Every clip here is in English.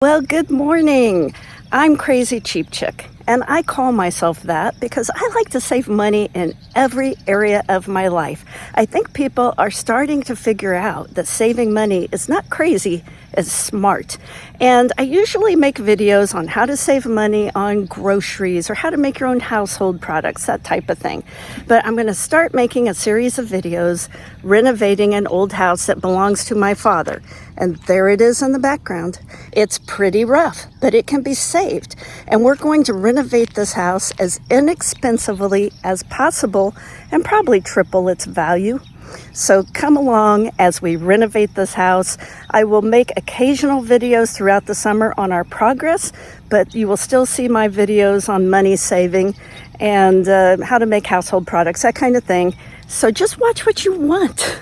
Well, good morning. I'm Crazy Cheap Chick, and I call myself that because I like to save money in every area of my life. I think people are starting to figure out that saving money is not crazy, it's smart. And I usually make videos on how to save money on groceries or how to make your own household products, that type of thing. But I'm going to start making a series of videos renovating an old house that belongs to my father. And there it is in the background. It's pretty rough, but it can be saved. And we're going to renovate this house as inexpensively as possible and probably triple its value. So come along as we renovate this house. I will make occasional videos throughout the summer on our progress, but you will still see my videos on money saving and how to make household products, that kind of thing. So just watch what you want.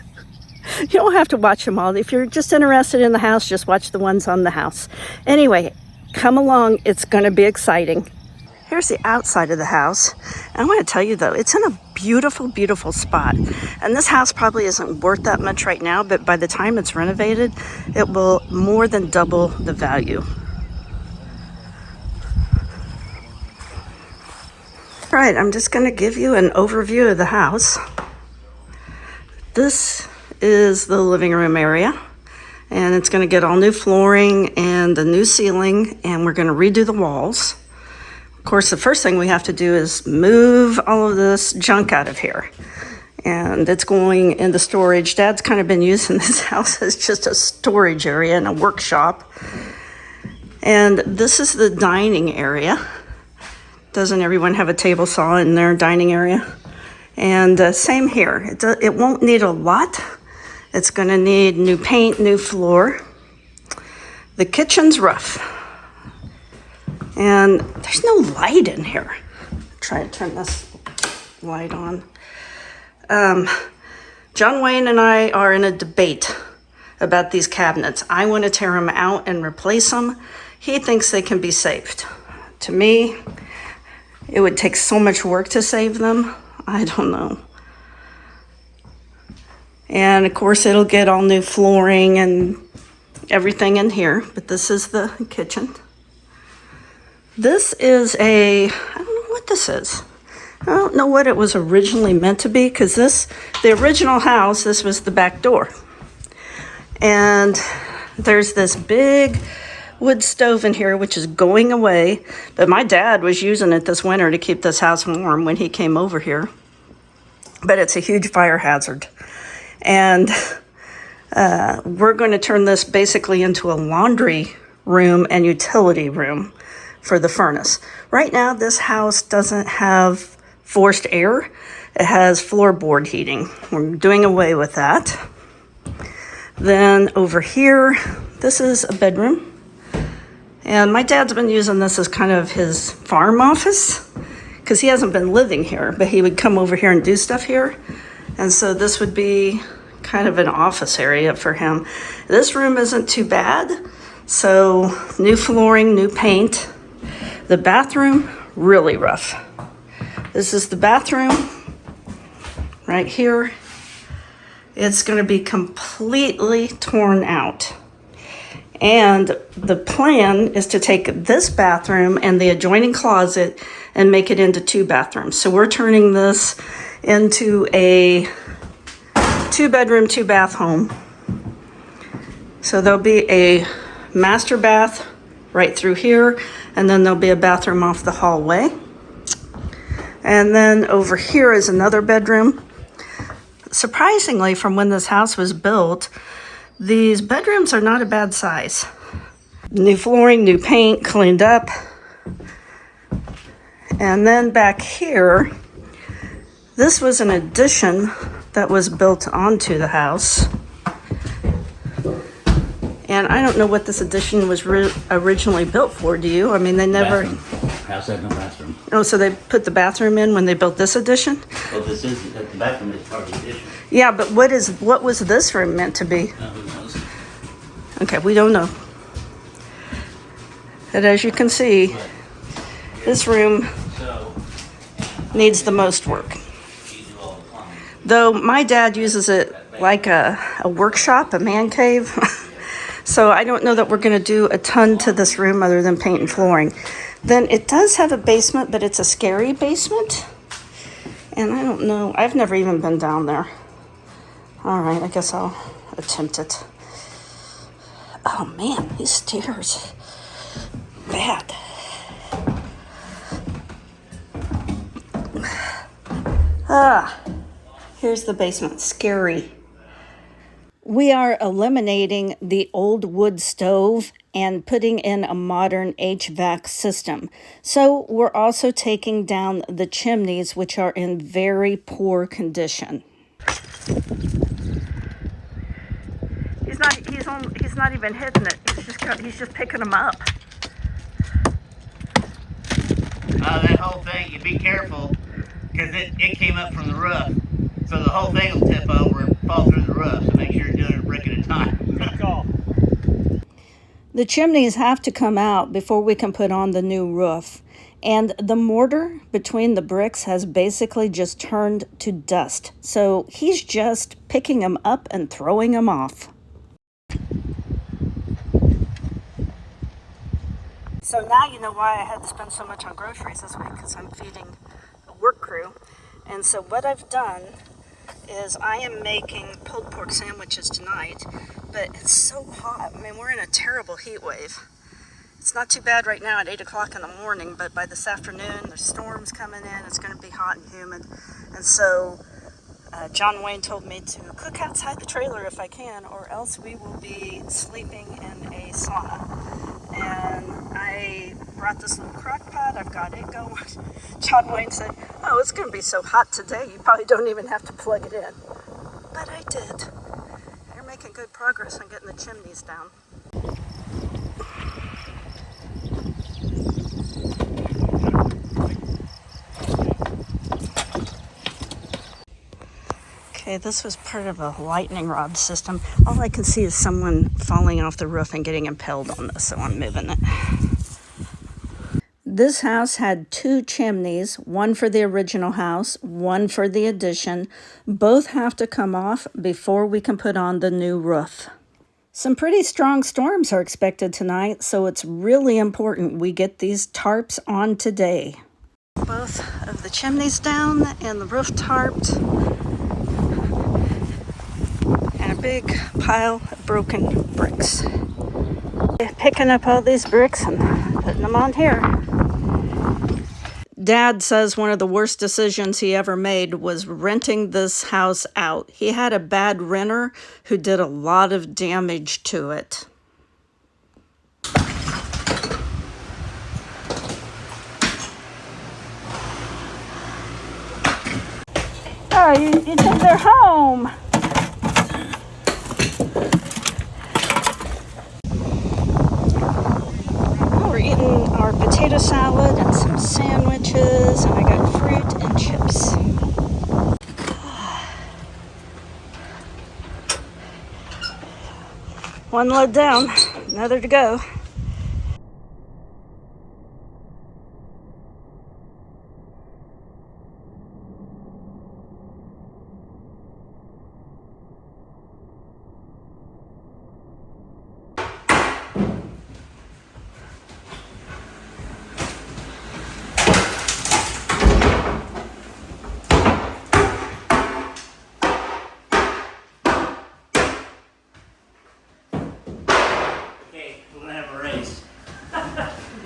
You don't have to watch them all. If you're just interested in the house, just watch the ones on the house. Anyway, come along. It's going to be exciting. Here's the outside of the house. And I want to tell you, though, it's in a beautiful, beautiful spot. And this house probably isn't worth that much right now, but by the time it's renovated, it will more than double the value. All right, I'm just going to give you an overview of the house. This is the living room area, and it's going to get all new flooring and a new ceiling, and we're going to redo the walls. Of course, the first thing we have to do is move all of this junk out of here, and it's going into storage. Dad's kind of been using this house as just a storage area and a workshop. And this is the dining area. Doesn't everyone have a table saw in their dining area? And same here. It won't need a lot. It's going to need new paint, new floor. The kitchen's rough. And there's no light in here. Try to turn this light on. John Wayne and I are in a debate about these cabinets. I want to tear them out and replace them. He thinks they can be saved. To me, it would take so much work to save them. I don't know. And of course, it'll get all new flooring and everything in here. But this is the kitchen. This is I don't know what this is. I don't know what it was originally meant to be, because the original house, this was the back door. And there's this big wood stove in here, which is going away. But my dad was using it this winter to keep this house warm when he came over here. But it's a huge fire hazard. And we're going to turn this basically into a laundry room and utility room for the furnace. Right now, this house doesn't have forced air. It has floorboard heating. We're doing away with that. Then over here, this is a bedroom. And my dad's been using this as kind of his farm office, because he hasn't been living here, but he would come over here and do stuff here. And so this would be kind of an office area for him. This room isn't too bad. So new flooring, new paint. The bathroom, really rough. This is the bathroom right here. It's going to be completely torn out. And the plan is to take this bathroom and the adjoining closet and make it into 2 bathrooms. So we're turning this into a 2-bedroom, 2-bath home. So there'll be a master bath right through here, and then there'll be a bathroom off the hallway. And then over here is another bedroom. Surprisingly, from when this house was built, these bedrooms are not a bad size. New flooring, new paint, cleaned up. And then back here, this was an addition that was built onto the house. And I don't know what this addition was originally built for, do you? I mean, they never... Bathroom. House had no bathroom. Oh, so they put the bathroom in when they built this addition? Well, the bathroom is part of the addition. Yeah, but what was this room meant to be? Who knows? Okay, we don't know. And as you can see, this room needs the most work. Though my dad uses it like a workshop, a man cave. So I don't know that we're going to do a ton to this room other than paint and flooring. Then it does have a basement, but it's a scary basement. And I don't know. I've never even been down there. All right, I guess I'll attempt it. Oh man, these stairs. Bad. Here's the basement. Scary. We are eliminating the old wood stove and putting in a modern HVAC system. So we're also taking down the chimneys, which are in very poor condition. He's not even hitting it. He's just picking them up. That whole thing, you be careful, because it came up from the roof. So the whole thing will tip over and fall through the roof. So make sure you're doing it a brick at a time. Good call. The chimneys have to come out before we can put on the new roof. And the mortar between the bricks has basically just turned to dust. So he's just picking them up and throwing them off. So now you know why I had to spend so much on groceries this week, because I'm feeding a work crew. And so what I've done is I am making pulled pork sandwiches tonight, but it's so hot. I mean, we're in a terrible heat wave. It's not too bad right now at 8 o'clock in the morning, but by this afternoon, there's storms coming in. It's going to be hot and humid. And so John Wayne told me to cook outside the trailer if I can, or else we will be sleeping in a sauna. And I brought this little crock pot. I've got it going. John Wayne said, oh, it's going to be so hot today, you probably don't even have to plug it in. But I did. They're making good progress on getting the chimneys down. Okay, this was part of a lightning rod system. All I can see is someone falling off the roof and getting impaled on this, so I'm moving it. This house had 2 chimneys, one for the original house, one for the addition. Both have to come off before we can put on the new roof. Some pretty strong storms are expected tonight, so it's really important we get these tarps on today. Both of the chimneys down and the roof tarped. And a big pile of broken bricks. Picking up all these bricks and putting them on here. Dad says one of the worst decisions he ever made was renting this house out. He had a bad renter who did a lot of damage to it. Oh, you took their home. We're eating our potato salad and some sandwiches, and I got fruit and chips. One load down, another to go.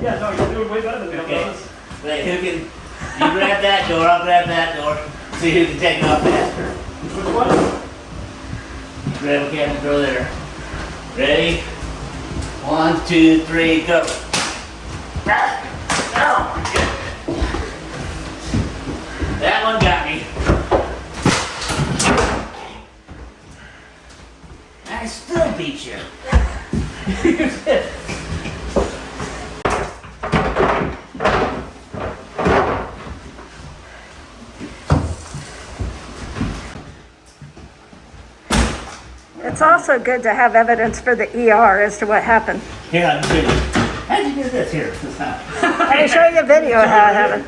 Yeah, no, you're doing way better than me. Okay. Wait, who can... You grab that door, I'll grab that door. See who can take it off faster. Which one? Grab a cabinet door there. Ready? 1, 2, 3, go. Oh my goodness. That one got me. I still beat you. It's also good to have evidence for the ER as to what happened. Here, I'll show you. How'd you do this here this time? Let me show you a video of how it happened.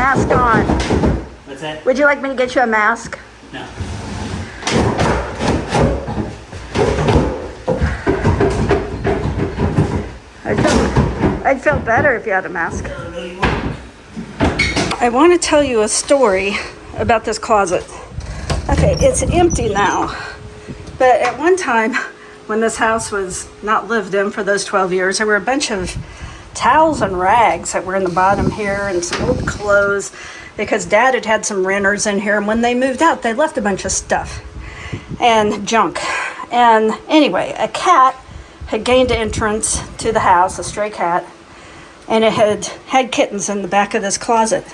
mask on. What's that? Would you like me to get you a mask? No. I'd feel better if you had a mask. I want to tell you a story about this closet. Okay, it's empty now. But at one time, when this house was not lived in for those 12 years, there were a bunch of towels and rags that were in the bottom here and some old clothes because Dad had had some renters in here, and when they moved out, they left a bunch of stuff and junk. And anyway, a cat had gained entrance to the house, a stray cat, and it had kittens in the back of this closet.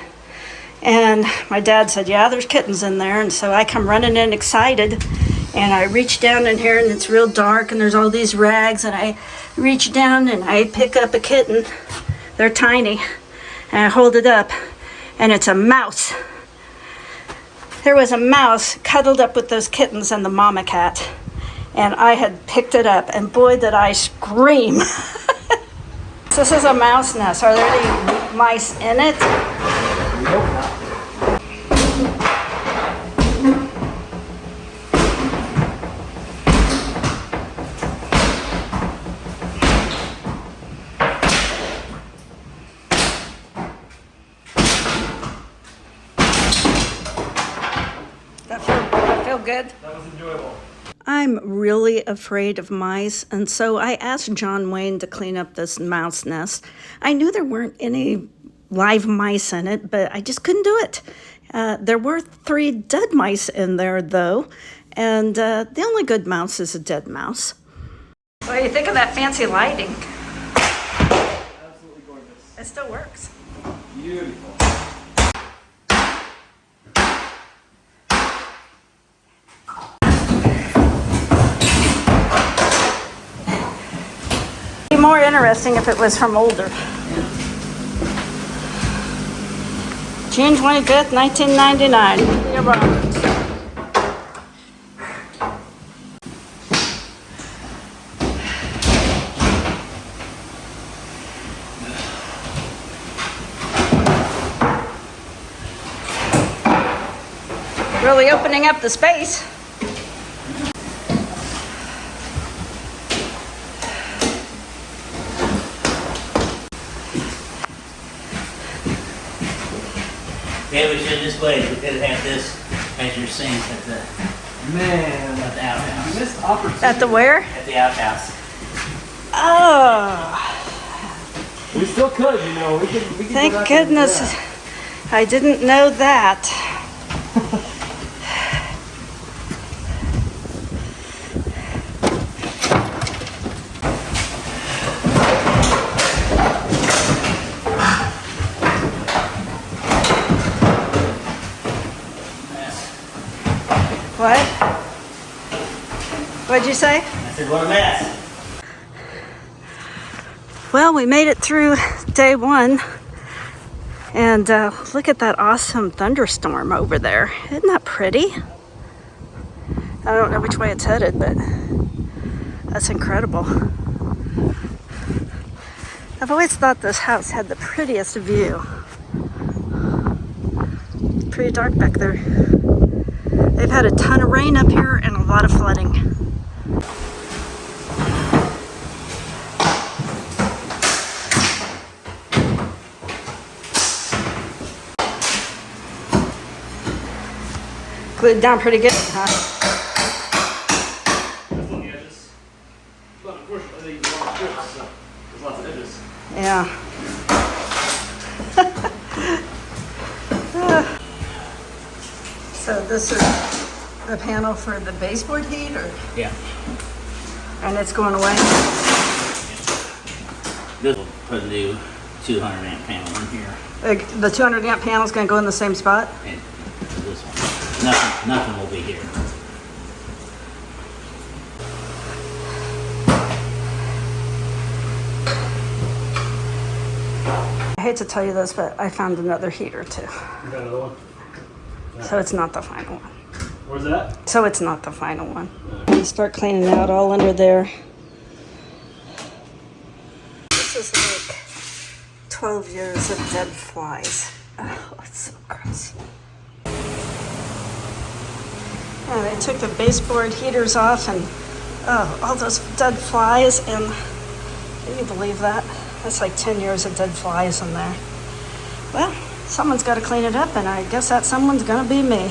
And my dad said, yeah, there's kittens in there. And so I come running in excited, and I reach down in here, and it's real dark, and there's all these rags, and I reach down and I pick up a kitten. They're tiny, and I hold it up, and it's a mouse. There was a mouse cuddled up with those kittens and the mama cat, and I had picked it up, and boy did I scream. This is a mouse nest. Are there any mice in it? Nope. That feel good? That was enjoyable. I'm really afraid of mice, and so I asked John Wayne to clean up this mouse nest. I knew there weren't any live mice in it, but I just couldn't do it. There were 3 dead mice in there, though, and the only good mouse is a dead mouse. What do you think of that fancy lighting? Absolutely gorgeous. It still works. Beautiful. It'd be more interesting if it was from older. June 25th, 1999. Julia Roberts. Really opening up the space. Yeah, we should this way. We could have this as your sink at the outhouse. Missed opportunity. At the where? At the outhouse. Oh, We still could, you know. We could go thank back and do goodness. that. I didn't know that. What? What'd you say? I said, what a mess. Well, we made it through day 1. And look at that awesome thunderstorm over there. Isn't that pretty? I don't know which way it's headed, but that's incredible. I've always thought this house had the prettiest view. It's pretty dark back there. They've had a ton of rain up here and a lot of flooding. Glued down pretty good, huh? Just on the edges. But unfortunately, these are long strips, so there's lots of edges. Yeah. So this is the panel for the baseboard heat, or? Yeah. And it's going away? This will put a new 200 amp panel in here. Like, the 200 amp panel is going to go in the same spot? And this one. Nothing will be here. I hate to tell you this, but I found another heater too. You got another one? So it's not the final one. Where's that? So it's not the final one. You start cleaning out all under there. This is like 12 years of dead flies. Oh, it's so gross. Yeah, they took the baseboard heaters off and all those dead flies, and can you believe that? That's like 10 years of dead flies in there. Well, someone's got to clean it up, and I guess that someone's gonna be me.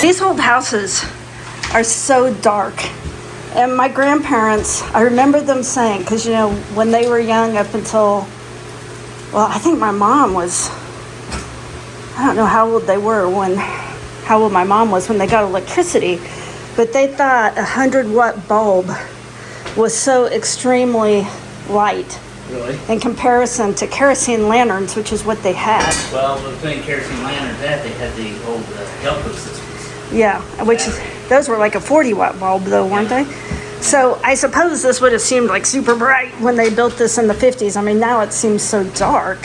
These old houses are so dark. And my grandparents, I remember them saying, because you know, when they were young up until, well, I think my mom was, I don't know how old they were how old my mom was when they got electricity, but they thought a 100-watt bulb was so extremely light. Really? In comparison to kerosene lanterns, which is what they had. Well, between kerosene lanterns, they had the old Delco systems. Yeah, those were like a 40-watt bulb though, weren't they? So I suppose this would have seemed like super bright when they built this in the 50s. I mean, now it seems so dark.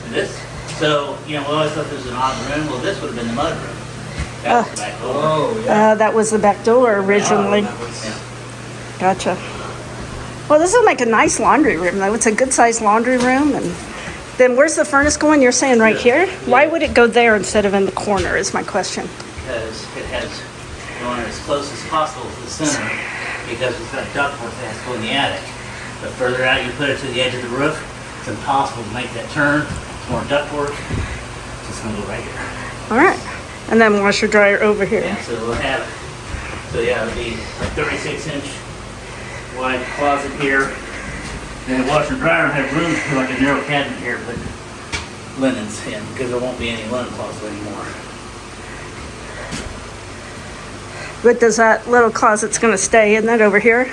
This? So, you know, we always thought this was an odd room. Well, this would have been the mud room. That was the back door. Oh, yeah. That was the back door originally. Yeah. Gotcha. Well, this will make a nice laundry room though. It's a good-sized laundry room. And then where's the furnace going? You're saying right here? Why would it go there instead of in the corner is my question. Because it has going as close as possible to the center, because it's got ductwork that has to go in the attic. The further out you put it to the edge of the roof, it's impossible to make that turn. It's more ductwork. So it's going to go right here. All right. And then washer dryer over here. Yeah, so we'll have, so yeah, it'll be a 36-inch wide closet here. And the washer and dryer will have room to like a narrow cabinet here, but linens in, because there won't be any linen closet anymore. But does that little closet's going to stay, isn't it, over here?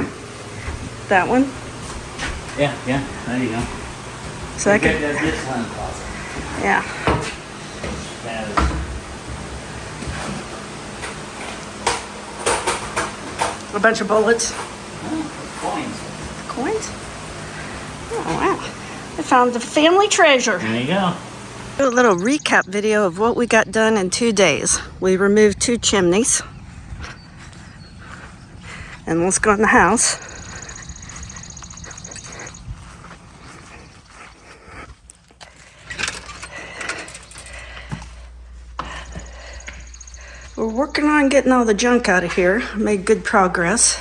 That one? Yeah, there you go. So I can, That's this linen closet. yeah. That is A bunch of bullets. coins. Coins? Oh, wow. I found the family treasure. There you go. Do a little recap video of what we got done in 2 days. We removed 2 chimneys. And let's go in the house. We're working on getting all the junk out of here. Made good progress.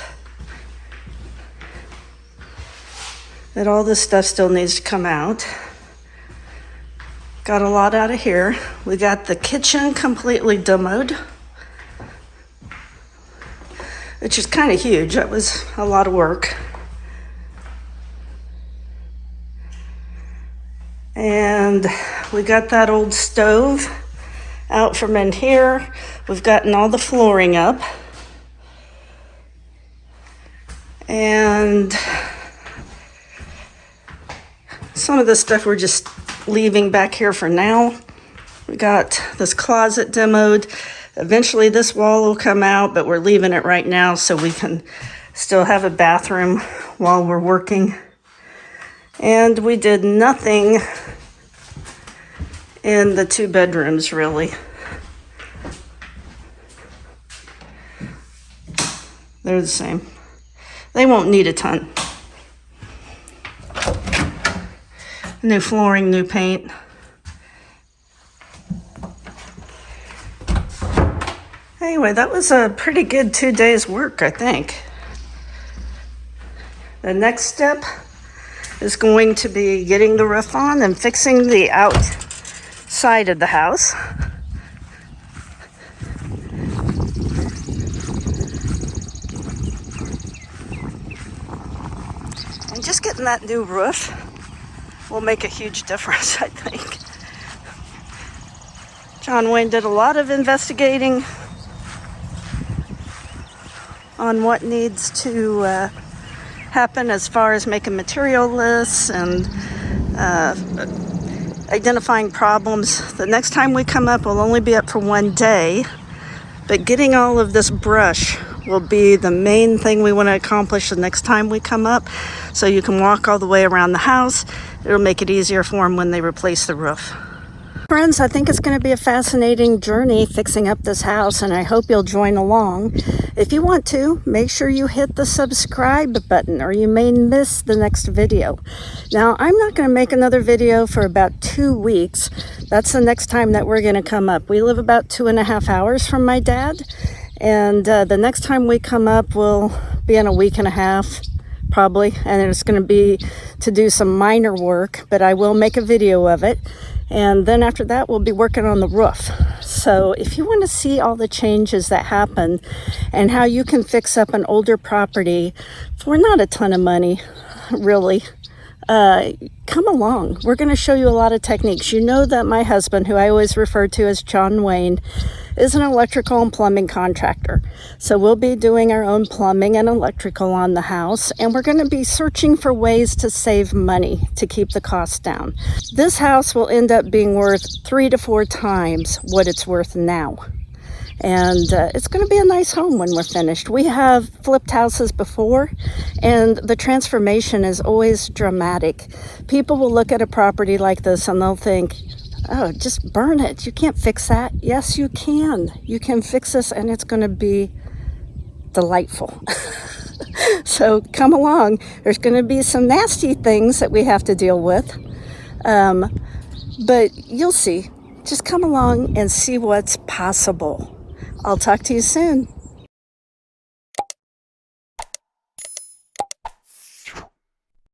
But all this stuff still needs to come out. Got a lot out of here. We got the kitchen completely demoed, which is kind of huge. That was a lot of work. And we got that old stove out from in here. We've gotten all the flooring up. And some of this stuff we're just leaving back here for now. We got this closet demoed. Eventually this wall will come out, but we're leaving it right now so we can still have a bathroom while we're working. And we did nothing in the 2 bedrooms, really. They're the same. They won't need a ton. New flooring, new paint. Anyway, that was a pretty good 2 days work, I think. The next step is going to be getting the roof on and fixing the outside of the house. And just getting that new roof will make a huge difference, I think. John Wayne did a lot of investigating on what needs to happen as far as making material lists and identifying problems. The next time we come up, we'll only be up for 1 day, but getting all of this brush will be the main thing we want to accomplish the next time we come up, so you can walk all the way around the house. It'll make it easier for them when they replace the roof. Friends, I think it's going to be a fascinating journey fixing up this house, and I hope you'll join along. If you want to, make sure you hit the subscribe button or you may miss the next video. Now, I'm not going to make another video for about 2 weeks. That's the next time that we're going to come up. We live about 2.5 hours from my dad, and the next time we come up will be in a week and a half, probably, and it's going to be to do some minor work, but I will make a video of it. And then after that, we'll be working on the roof. So if you want to see all the changes that happen and how you can fix up an older property for not a ton of money, really, come along. We're going to show you a lot of techniques. You know that my husband, who I always refer to as John Wayne, is an electrical and plumbing contractor. So we'll be doing our own plumbing and electrical on the house, and we're going to be searching for ways to save money to keep the costs down. This house will end up being worth 3 to 4 times what it's worth now. And it's going to be a nice home when we're finished. We have flipped houses before, and the transformation is always dramatic. People will look at a property like this and they'll think, oh, just burn it. You can't fix that. Yes, you can. You can fix this, and it's going to be delightful. So come along. There's going to be some nasty things that we have to deal with. But you'll see. Just come along and see what's possible. I'll talk to you soon.